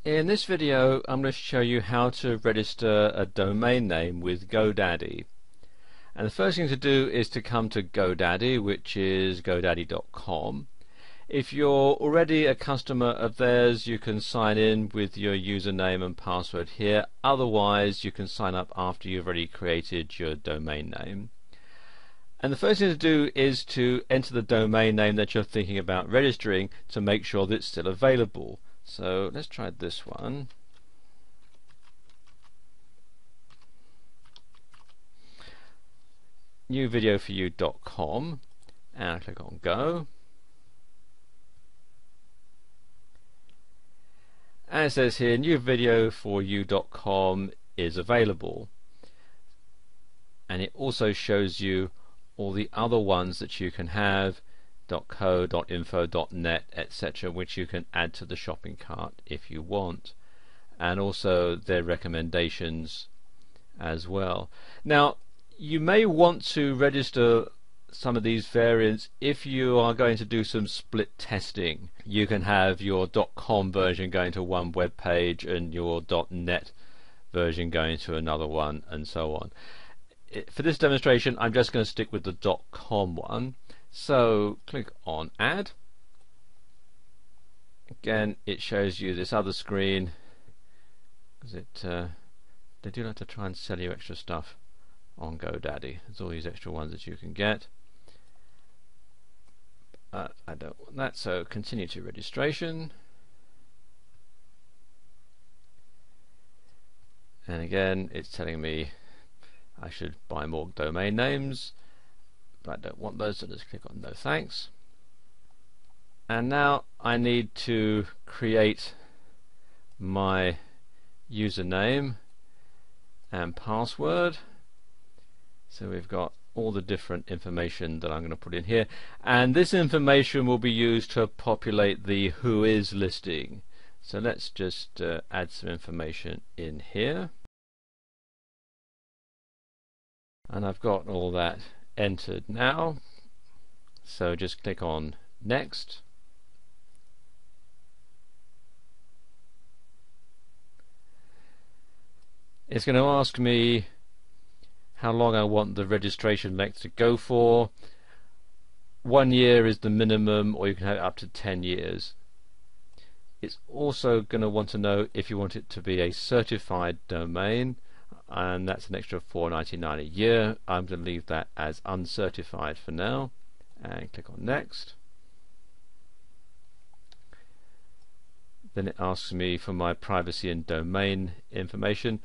In this video I'm going to show you how to register a domain name with GoDaddy. And the first thing to do is to come to GoDaddy, which is godaddy.com. If you're already a customer of theirs, you can sign in with your username and password here. Otherwise, you can sign up after you've already created your domain name. And the first thing to do is to enter the domain name that you're thinking about registering to make sure that it's still available. So let's try this one. newvideoforyou.com, and I click on Go. And it says here newvideoforyou.com is available, and it also shows you all the other ones that you can have, .co, .info, .net, etc., which you can add to the shopping cart if you want, and also their recommendations as well. Now, you may want to register some of these variants if you are going to do some split testing. You can have your .com version going to one web page and your .net version going to another one, and so on. For this demonstration, I'm just going to stick with the .com one. So click on Add. Again, it shows you this other screen because they do like to try and sell you extra stuff on GoDaddy. There's all these extra ones that you can get. I don't want that, so continue to registration. And again, it's telling me I should buy more domain names, but I don't want those, so just click on no thanks. And now I need to create my username and password. So we've got all the different information that I'm going to put in here, and this information will be used to populate the who is listing. So let's just add some information in here, and I've got all that entered now, so just click on next. It's going to ask me how long I want the registration length to go for. 1 year is the minimum, or you can have it up to 10 years. It's also going to want to know if you want it to be a certified domain, and that's an extra $4.99 a year. I'm going to leave that as uncertified for now, and click on next. Then it asks me for my privacy and domain information.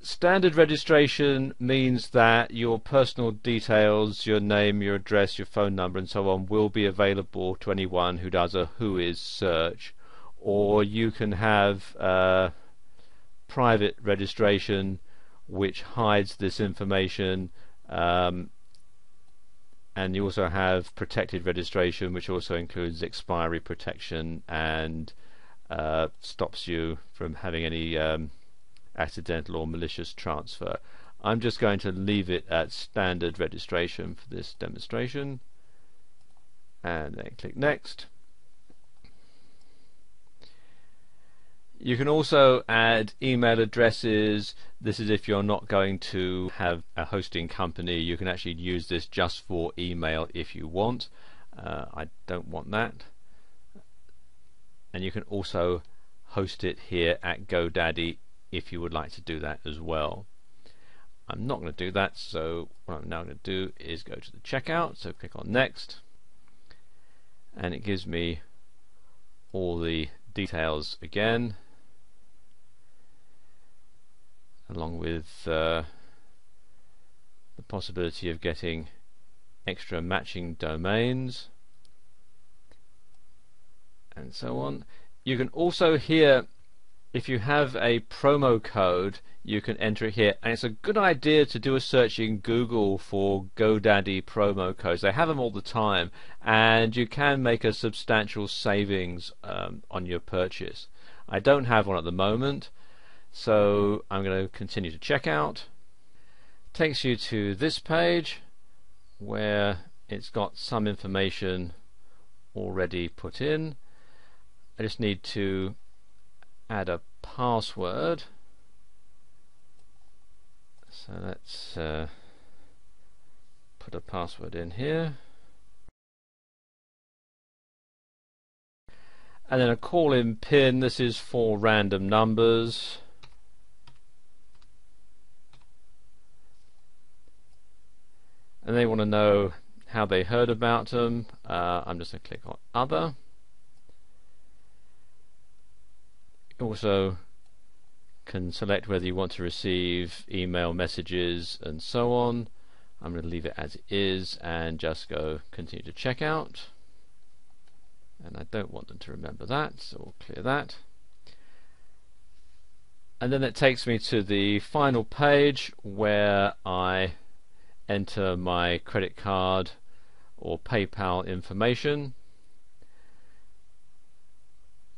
Standard registration means that your personal details, your name, your address, your phone number and so on will be available to anyone who does a whois search, or you can have private registration which hides this information, and you also have protected registration, which also includes expiry protection and stops you from having any accidental or malicious transfer. I'm just going to leave it at standard registration for this demonstration, and then click next. You can also add email addresses. This is if you're not going to have a hosting company. You can actually use this just for email if you want. I don't want that. And you can also host it here at GoDaddy if you would like to do that as well. I'm not going to do that, so what I'm now going to do is go to the checkout, so click on next, and it gives me all the details again, along with the possibility of getting extra matching domains and so on. You can also here, if you have a promo code, you can enter it here, and it's a good idea to do a search in Google for GoDaddy promo codes. They have them all the time, and you can make a substantial savings on your purchase. I don't have one at the moment, so I'm going to continue to checkout. Takes you to this page where it's got some information already put in. I just need to add a password. So let's put a password in here. And then a call-in pin. This is for random numbers. And they want to know how they heard about them. I'm just going to click on Other. You also can select whether you want to receive email messages and so on. I'm going to leave it as it is and just go Continue to Checkout. And I don't want them to remember that, so we'll clear that. And then it takes me to the final page where I enter my credit card or PayPal information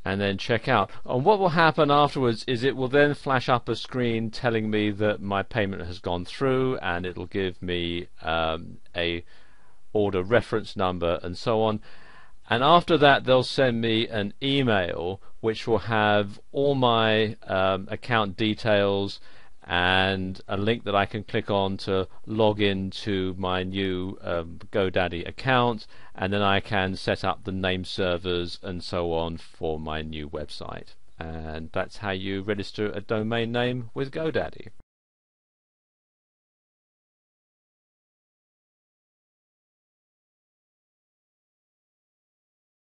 and then check out. And what will happen afterwards is it will then flash up a screen telling me that my payment has gone through, and it'll give me a order reference number and so on. And after that they'll send me an email which will have all my account details and a link that I can click on to log into my new GoDaddy account, and then I can set up the name servers and so on for my new website. And that's how you register a domain name with GoDaddy.